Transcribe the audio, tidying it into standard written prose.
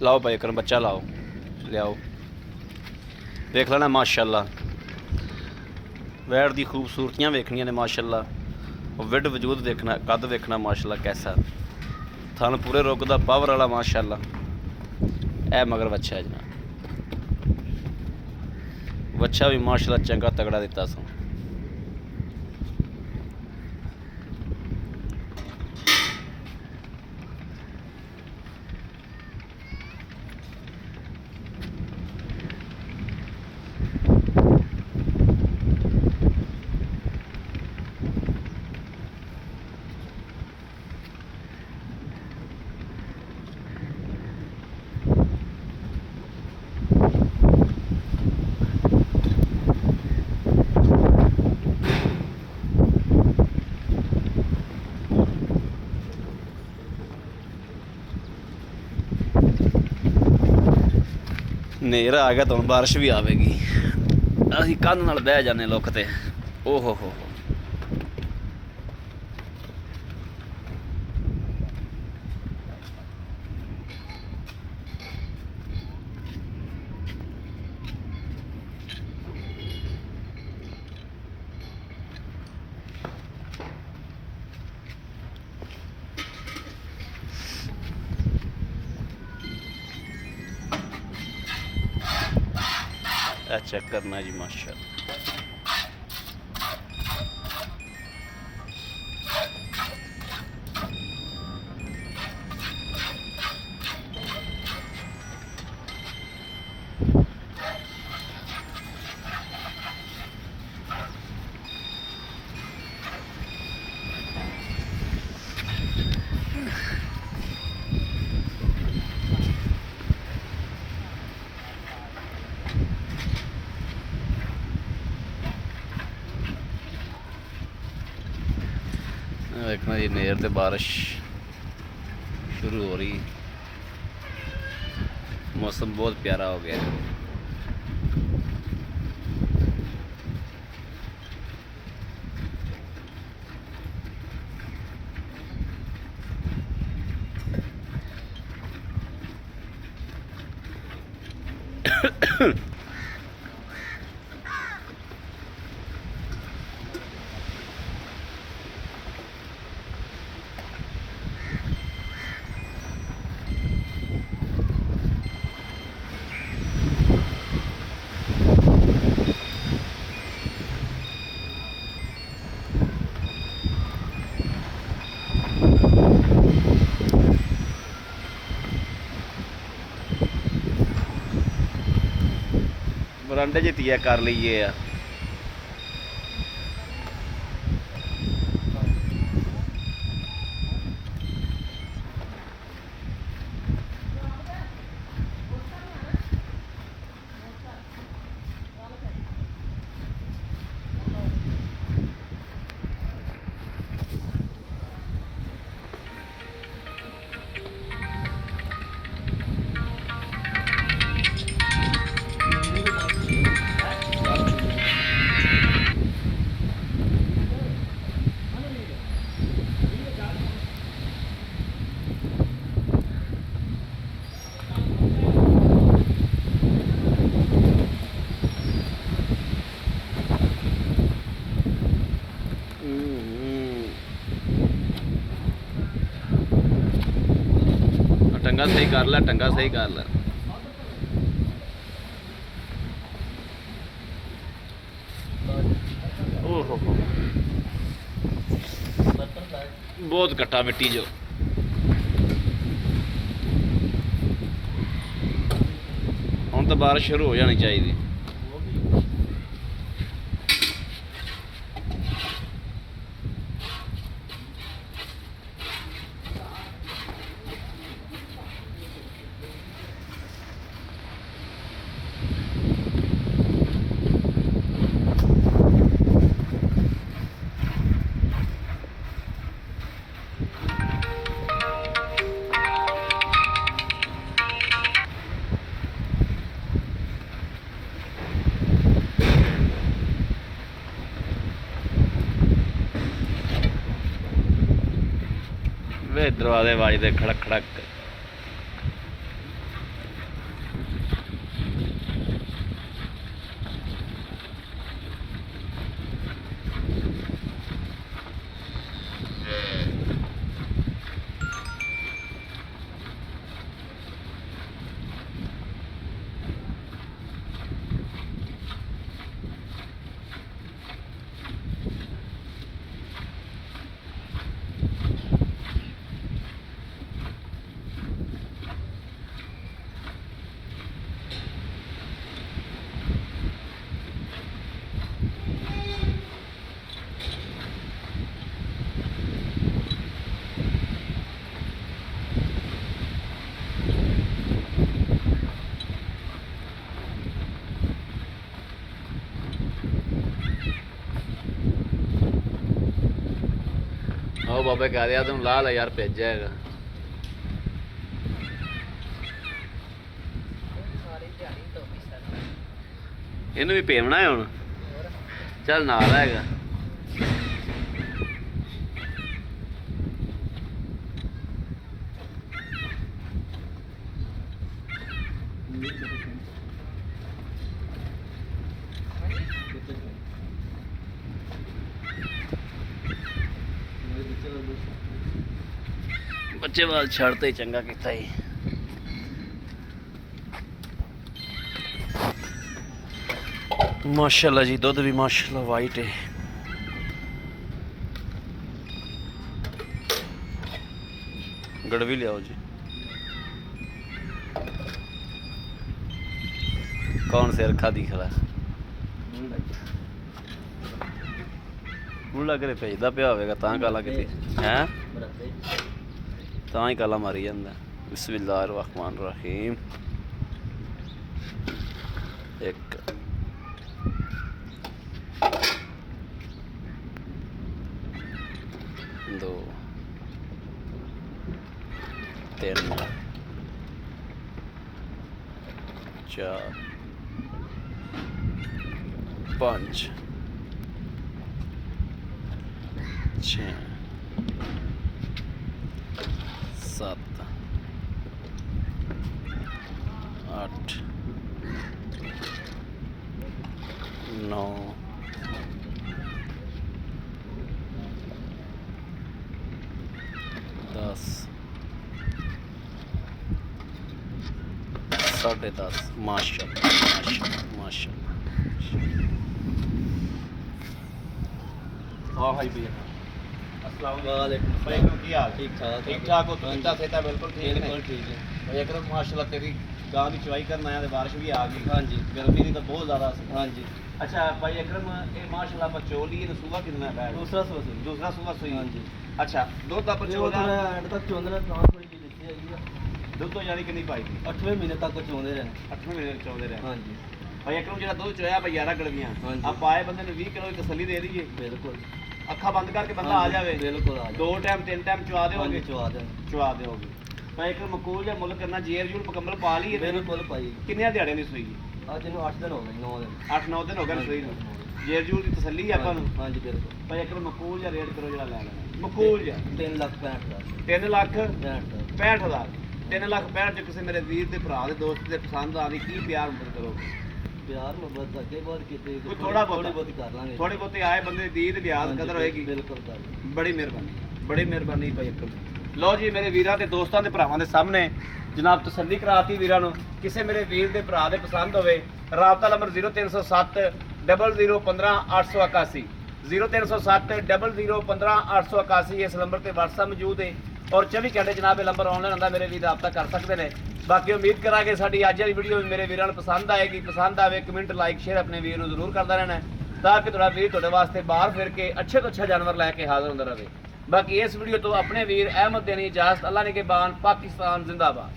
लाओ भाई करम बच्चा लाओ, लियाओ। देख लेना माशाल्लाह, वैड़ दी खूबसूरतियाँ वेखनियां ने माशाल्लाह। विड वजूद देखना, कद वेखना माशाल्लाह कैसा, थन पूरे रुग दा पावर वाला माशाल्लाह। ए मगर बच्चा है जनाब, बच्चा भी माशाल्लाह चंगा तगड़ा दिता सो। नेर आ गया तो हम बारिश भी आवेगी। असीं कंध नाल बह जाने लुक ते, ओहो हो। चेक करना जी माशाल्लाह। देखना जी नेर ते बारिश शुरू हो रही, मौसम बहुत प्यारा हो गया है। बरांडे च तीया कर लीए आ। टंगा सही कर ला, टंगा सही कर ला। ओहो बहुत कट्टा मिट्टी जो, हुण तो बारिश शुरू हो जानी चाहिए। वे दरवाजे वाजते खड़क खड़क। ਬਾਬੇ ਕਹਿ ਰਿਹਾ ਤੈਨੂੰ ਲਾ ਲੈ ਯਾਰ ਭੇਜਿਆ ਹੈਗਾ। ਇਹਨੂੰ ਵੀ ਪੇਵਣਾ ਹੈ ਹੁਣ। ਚੱਲ ਨਾਲ ਹੈਗਾ। ਬੱਚੇ ਵਾਲ ਛੱਡਤੇ ਚੰਗਾ ਕੀਤਾ ਹੀ। ਮਾਸ਼ਾਅੱਲਾ ਜੀ ਦੁੱਧ ਵੀ ਮਾਸ਼ਾਅੱਲਾ ਵਾਈਟ ਹੈ। ਗੜਵੀ ਲਿਆਓ ਜੀ। ਕੌਣ ਸਿਰ ਖਾਦੀ ਖੜਾ ਹੁਣ ਲੱਗ ਰਿਹਾ ਭੇਜਦਾ ਪਿਆ ਹੋਵੇਗਾ ਤਾਂ ਕਾਲਾ ਕਿਤੇ ਹੈ ਤਾਂ ਹੀ ਕਾਲਾ ਮਾਰੀ ਜਾਂਦਾ। ਬਿਸਮਿਲ੍ਲਾਹਿਰ ਰਹਿਮਾਨਿਰ ਰਹੀਮ। ਇੱਕ ਦੋ ਤਿੰਨ ਚਾਰ ਪੰਜ ਛੇ ਸੱਤ ਅੱਠ ਨੌ दस साढ़े 10 माशाअल्लाह माशाअल्लाह माशाअल्लाह। हाँ भाई भैया अस्सलाम वालेकुम भाई की हाल ठीक ठाक हो तुम सेहत बिल्कुल ठीक है भाई अकरम माशाअल्लाह तेरी गां की चवाई करना आया बारिश भी आ गई। हाँ जी गर्मी की तो बहुत ज़्यादा। हाँ जी अच्छा भाई अकरम ये माशाअल्लाह पर चोली ने सुबह कितना है दूसरा सुबह सुई। हाँ जी अच्छा दुध आप एंड तक चोंदे थोड़ी जी दिखती है दुध तो यानी कि नहीं पाई थी 8वें महीने तक चोंदे रहे 8वें महीने चोंदे रहे। हाँ जी भाई एक जो दुध चोया भाई 11 गड़वियाँ आप आए बंदे ने 20 किलो की तसल्ली दे दी है। बिल्कुल अखा बंद करके बंदा आ जाए। बिल्कुल 2 टाइम 3 टाइम चुवा दोगे चुवा दोगे भाई एक मकूल या मुल्क करना जेर जूर मुकम्मल पा ली है। बिल्कुल पाई कितने दिहाड़े नहीं सुई आज 8 दिन हो गए 9 दिन 8-9 दिन हो गए सुई जेर जूर की तसल्ली है अपन। हाँ जी बिल्कुल भाई एक मकूल या रेट करो जरा लै लेना मकूल या 3 लाख 65 हज़ार 3 लाख 65 जो किसी मेरे वीर के भरा के दोस्त के पसंद आ रही की प्यार मुहब्बत करोगे प्यार मुहब्बत अगे बहुत की थोड़ा बहुत कर लांगे थोड़े बहुत आए बंदे दी लिहाज कदर होएगी। बिल्कुल बड़ी मेहरबानी भाई अकरम। लो जी मेरे वीरां ते दोस्तां दे भरावां दे सामने जनाब तसल्ली कराती वीरां नूं किसी मेरे वीर दे भरा दे पसंद होवे राबता नंबर 0307 00 15 881 0307 00 15 881 इस नंबर पर WhatsApp मौजूद है और 24 घंटे जनाब नंबर ऑनलाइन आता मेरे वीर रब्ता कर सकते हैं। बाकी उम्मीद करा कि साड़ी अज वाली वीडियो मेरे वीरों को पसंद आएगी। पसंद आए कमेंट लाइक शेयर अपने वीर को जरूर करता रहना है ताकि थोड़ा वीर थोड़े वास्ते बाहर फिर के अच्छे तो अच्छा जानवर लैके हाजिर होता रहे। बाकी इस वीडियो तो अपने वीर अहमद देनी इजाजत। अल्लाह ने के बान पाकिस्तान जिंदाबाद।